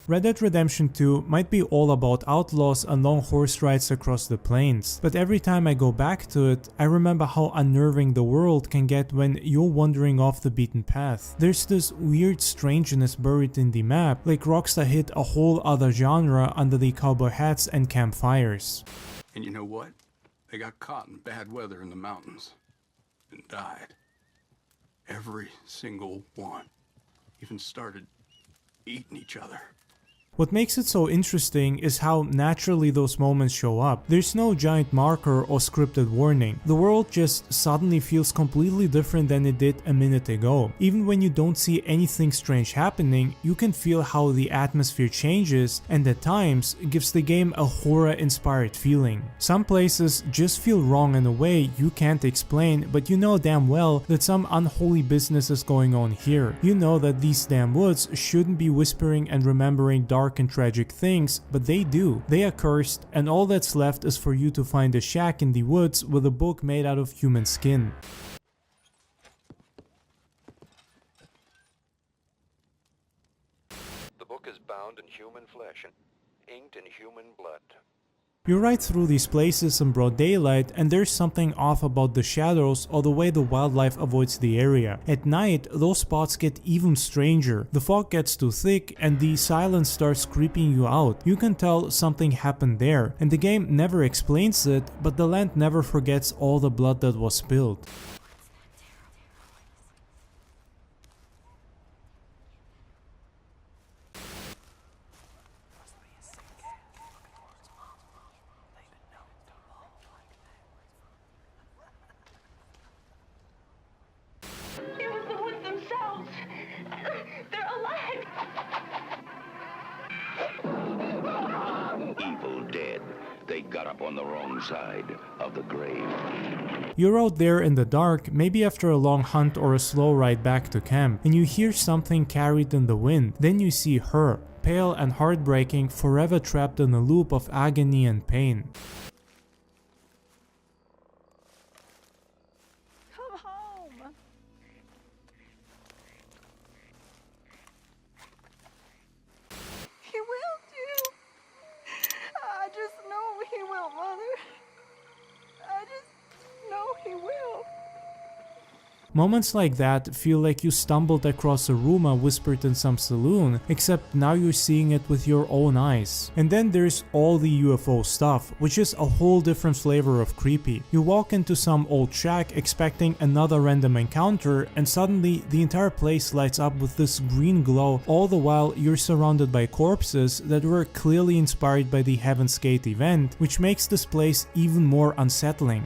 Red Dead Redemption 2 might be all about outlaws and long horse rides across the plains, but every time I go back to it, I remember how unnerving the world can get when you're wandering off the beaten path. There's this weird strangeness buried in the map, like Rockstar hit a whole other genre under the cowboy hats and campfires. And you know what? They got caught in bad weather in the mountains and died. Every single one. Even started eating each other. What makes it so interesting is how naturally those moments show up. There's no giant marker or scripted warning. The world just suddenly feels completely different than it did a minute ago. Even when you don't see anything strange happening, you can feel how the atmosphere changes, and at times gives the game a horror-inspired feeling. Some places just feel wrong in a way you can't explain, but you know damn well that some unholy business is going on here. You know that these damn woods shouldn't be whispering and remembering dark and tragic things, but they do. They are cursed, and all that's left is for you to find a shack in the woods with a book made out of human skin. The book is bound in human flesh and inked in human blood. You ride through these places in broad daylight, and there's something off about the shadows or the way the wildlife avoids the area. At night, those spots get even stranger. The fog gets too thick and the silence starts creeping you out. You can tell something happened there, and the game never explains it, but the land never forgets all the blood that was spilled. Evil dead. They got up on the wrong side of the grave. You're out there in the dark, maybe after a long hunt or a slow ride back to camp, and you hear something carried in the wind. Then you see her, pale and heartbreaking, forever trapped in a loop of agony and pain. Come home. He will do. I just know he will, Mother. I just know he will. Moments like that feel like you stumbled across a rumor whispered in some saloon, except now you're seeing it with your own eyes. And then there's all the UFO stuff, which is a whole different flavor of creepy. You walk into some old shack expecting another random encounter, and suddenly the entire place lights up with this green glow, all the while you're surrounded by corpses that were clearly inspired by the Heaven's Gate event, which makes this place even more unsettling.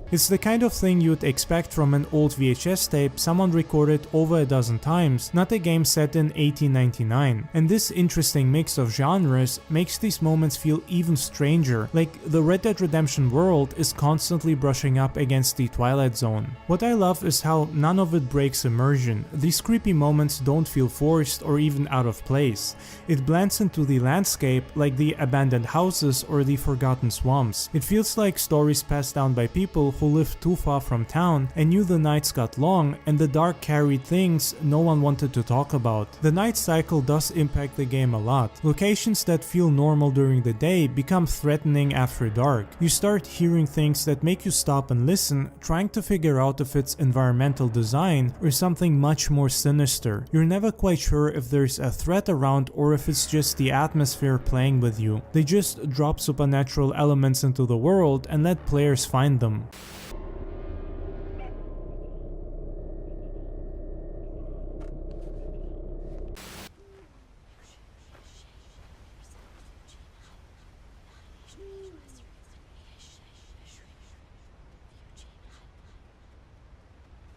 It's the kind of thing you'd expect from an old VHS tape someone recorded over a dozen times, not a game set in 1899. And this interesting mix of genres makes these moments feel even stranger, like the Red Dead Redemption world is constantly brushing up against the Twilight Zone. What I love is how none of it breaks immersion. These creepy moments don't feel forced or even out of place. It blends into the landscape like the abandoned houses or the forgotten swamps. It feels like stories passed down by people who lived too far from town and knew the nights got long and the dark carried things no one wanted to talk about. The night cycle does impact the game a lot. Locations that feel normal during the day become threatening after dark. You start hearing things that make you stop and listen, trying to figure out if it's environmental design or something much more sinister. You're never quite sure if there's a threat around or if it's just the atmosphere playing with you. They just drop supernatural elements into the world and let players find them.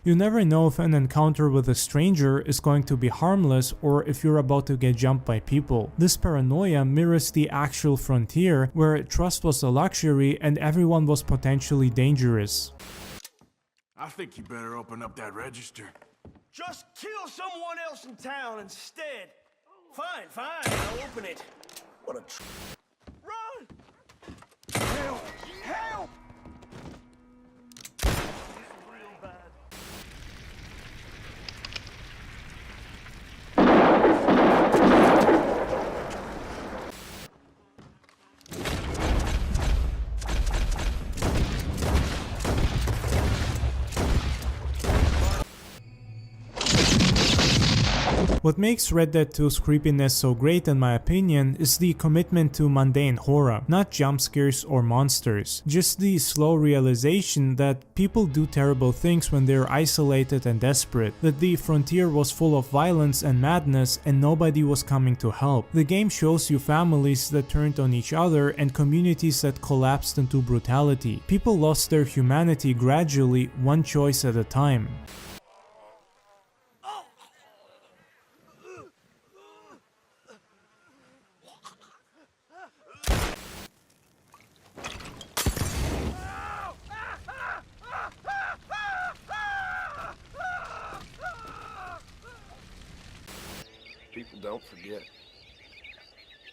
You never know if an encounter with a stranger is going to be harmless or if you're about to get jumped by people. This paranoia mirrors the actual frontier, where trust was a luxury and everyone was potentially dangerous. I think you better open up that register. Just kill someone else in town instead. Fine, fine, I'll open it. What a Run! Help! Help! This is real bad. What makes Red Dead 2's creepiness so great in my opinion is the commitment to mundane horror, not jump scares or monsters, just the slow realization that people do terrible things when they're isolated and desperate, that the frontier was full of violence and madness and nobody was coming to help. The game shows you families that turned on each other and communities that collapsed into brutality. People lost their humanity gradually, one choice at a time. People don't forget.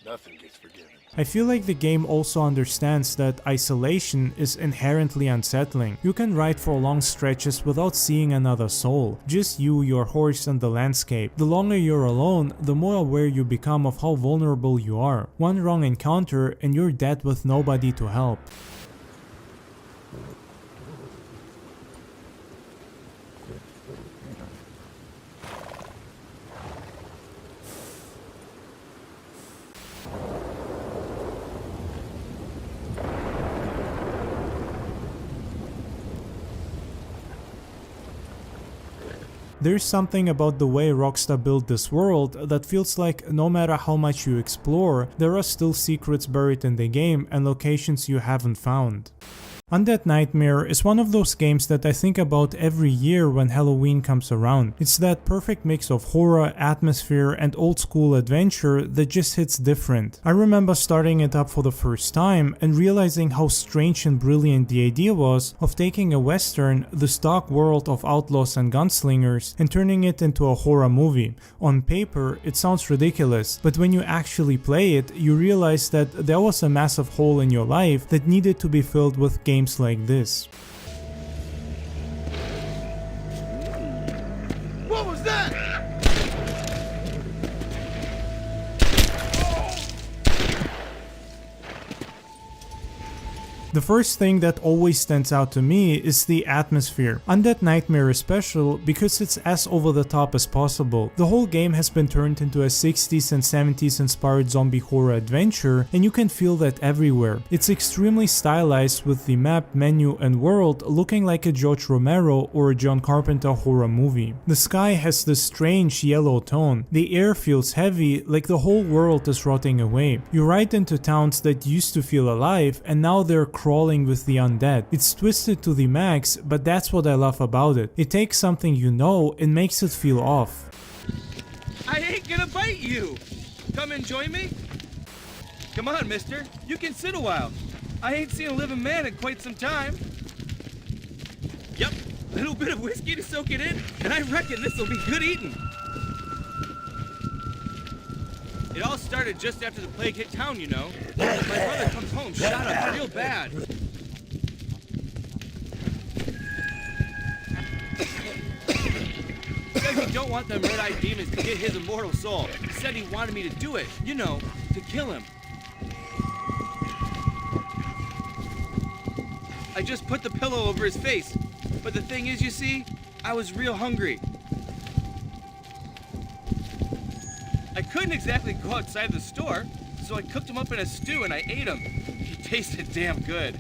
Nothing gets forgiven. I feel like the game also understands that isolation is inherently unsettling. You can ride for long stretches without seeing another soul, just you, your horse and the landscape. The longer you're alone, the more aware you become of how vulnerable you are. One wrong encounter and you're dead with nobody to help. There's something about the way Rockstar built this world that feels like no matter how much you explore, there are still secrets buried in the game and locations you haven't found. Undead Nightmare is one of those games that I think about every year when Halloween comes around. It's that perfect mix of horror, atmosphere, and old school adventure that just hits different. I remember starting it up for the first time and realizing how strange and brilliant the idea was of taking a western, the stock world of outlaws and gunslingers, and turning it into a horror movie. On paper, it sounds ridiculous, but when you actually play it, you realize that there was a massive hole in your life that needed to be filled with games like this. What was that? The first thing that always stands out to me is the atmosphere. Undead Nightmare is special because it's as over the top as possible. The whole game has been turned into a 60s and 70s inspired zombie horror adventure, and you can feel that everywhere. It's extremely stylized with the map, menu and world looking like a George Romero or a John Carpenter horror movie. The sky has this strange yellow tone. The air feels heavy, like the whole world is rotting away. You ride into towns that used to feel alive and now they're crawling with the undead. It's twisted to the max, but that's what I love about it. It takes something you know and makes it feel off. I ain't gonna bite you! Come and join me? Come on, mister. You can sit a while. I ain't seen a living man in quite some time. Yep, little bit of whiskey to soak it in, and I reckon this'll be good eating. It all started just after the plague hit town, you know. My brother comes home shot up real bad. Said he don't want them red-eyed demons to get his immortal soul. Said he wanted me to do it, you know, to kill him. I just put the pillow over his face. But the thing is, you see, I was real hungry. I couldn't exactly go outside the store, so I cooked him up in a stew and I ate him. He tasted damn good.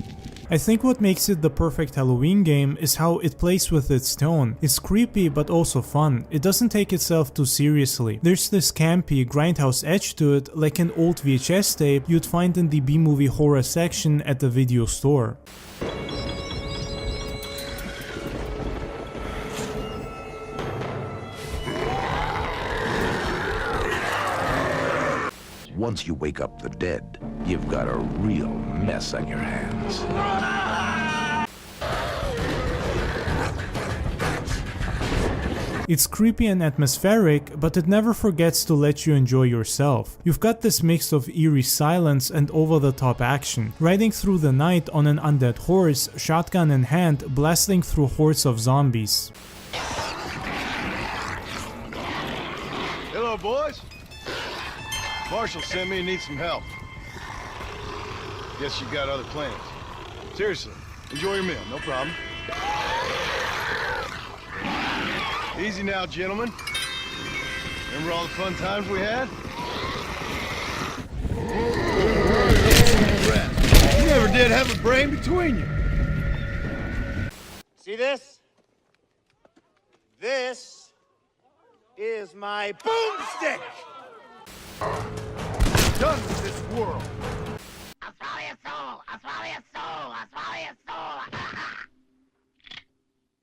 I think what makes it the perfect Halloween game is how it plays with its tone. It's creepy but also fun. It doesn't take itself too seriously. There's this campy, grindhouse edge to it, like an old VHS tape you'd find in the B-movie horror section at the video store. Once you wake up the dead, you've got a real mess on your hands. It's creepy and atmospheric, but it never forgets to let you enjoy yourself. You've got this mix of eerie silence and over-the-top action, riding through the night on an undead horse, shotgun in hand, blasting through hordes of zombies. Hello, boys. Marshall sent me and needs some help. Guess you got other plans. Seriously, enjoy your meal, no problem. Easy now, gentlemen. Remember all the fun times we had? You never did have a brain between you. See this? This is my boomstick! Done with this world. I'll swallow your soul! I'll swallow your soul! I'll swallow your soul!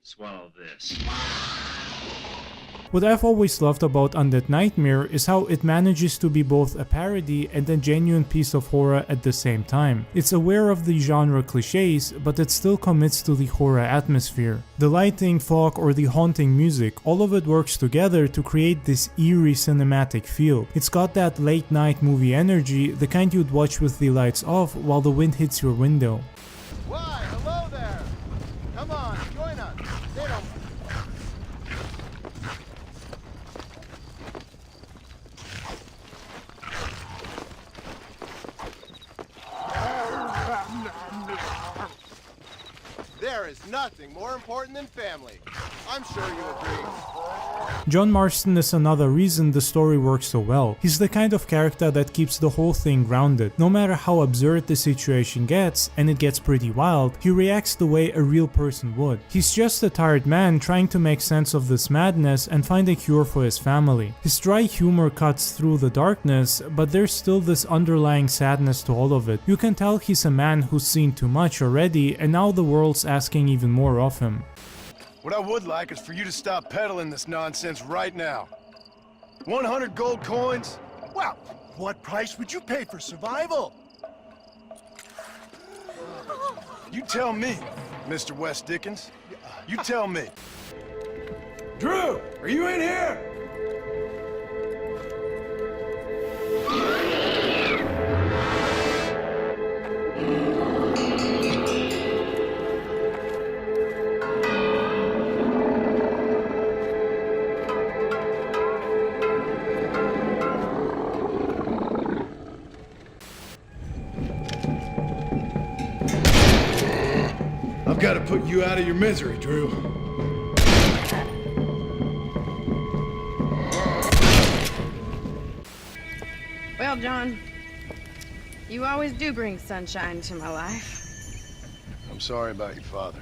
Swallow this. What I've always loved about Undead Nightmare is how it manages to be both a parody and a genuine piece of horror at the same time. It's aware of the genre cliches, but it still commits to the horror atmosphere. The lighting, fog, or the haunting music, all of it works together to create this eerie cinematic feel. It's got that late night movie energy, the kind you'd watch with the lights off while the wind hits your window. Why, hello there! Come on, join us! They don't... There is nothing more important than family. I'm sure you agree. John Marston is another reason the story works so well. He's the kind of character that keeps the whole thing grounded. No matter how absurd the situation gets, and it gets pretty wild, he reacts the way a real person would. He's just a tired man trying to make sense of this madness and find a cure for his family. His dry humor cuts through the darkness, but there's still this underlying sadness to all of it. You can tell he's a man who's seen too much already, and now the world's asking even more of him. What I would like is for you to stop peddling this nonsense right now. 100 gold coins? Well, what price would you pay for survival? You tell me, Mr. West Dickens. You tell me. Drew, are you in here? I've got to put you out of your misery, Drew. Well, John, you always do bring sunshine to my life. I'm sorry about your father.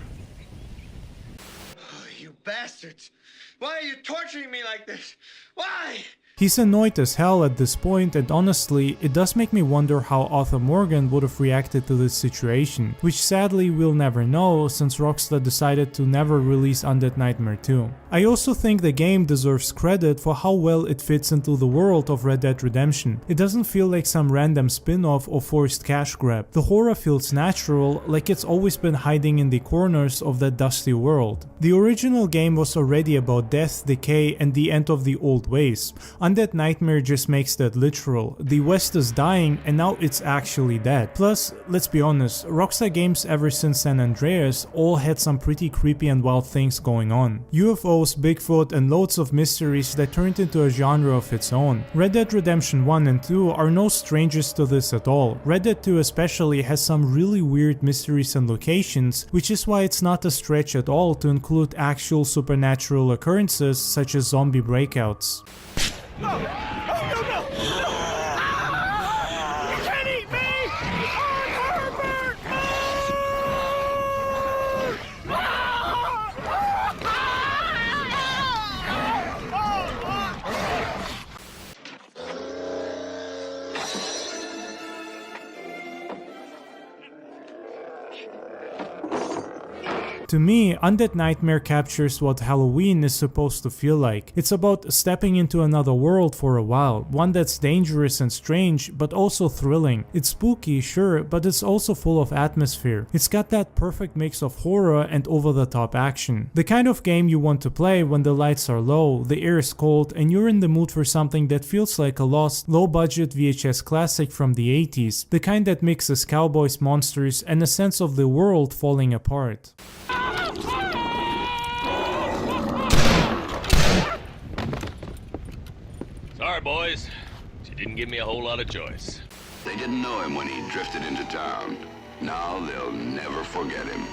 Oh, you bastards! Why are you torturing me like this? Why? He's annoyed as hell at this point, and honestly, it does make me wonder how Arthur Morgan would have reacted to this situation, which sadly we'll never know since Rockstar decided to never release Undead Nightmare 2. I also think the game deserves credit for how well it fits into the world of Red Dead Redemption. It doesn't feel like some random spin-off or forced cash grab. The horror feels natural, like it's always been hiding in the corners of that dusty world. The original game was already about death, decay, and the end of the old ways. Undead Nightmare just makes that literal. The West is dying and now it's actually dead. Plus, let's be honest, Rockstar games ever since San Andreas all had some pretty creepy and wild things going on. UFOs, Bigfoot, and loads of mysteries that turned into a genre of its own. Red Dead Redemption 1 and 2 are no strangers to this at all. Red Dead 2 especially has some really weird mysteries and locations, which is why it's not a stretch at all to include actual supernatural occurrences such as zombie breakouts. No! Oh, no, no! You can't eat me! I'm Herbert! To me, Undead Nightmare captures what Halloween is supposed to feel like. It's about stepping into another world for a while, one that's dangerous and strange, but also thrilling. It's spooky, sure, but it's also full of atmosphere. It's got that perfect mix of horror and over-the-top action. The kind of game you want to play when the lights are low, the air is cold, and you're in the mood for something that feels like a lost, low-budget VHS classic from the 80s, the kind that mixes cowboys, monsters, and a sense of the world falling apart. Sorry, boys. She didn't give me a whole lot of choice. They didn't know him when he drifted into town. Now they'll never forget him.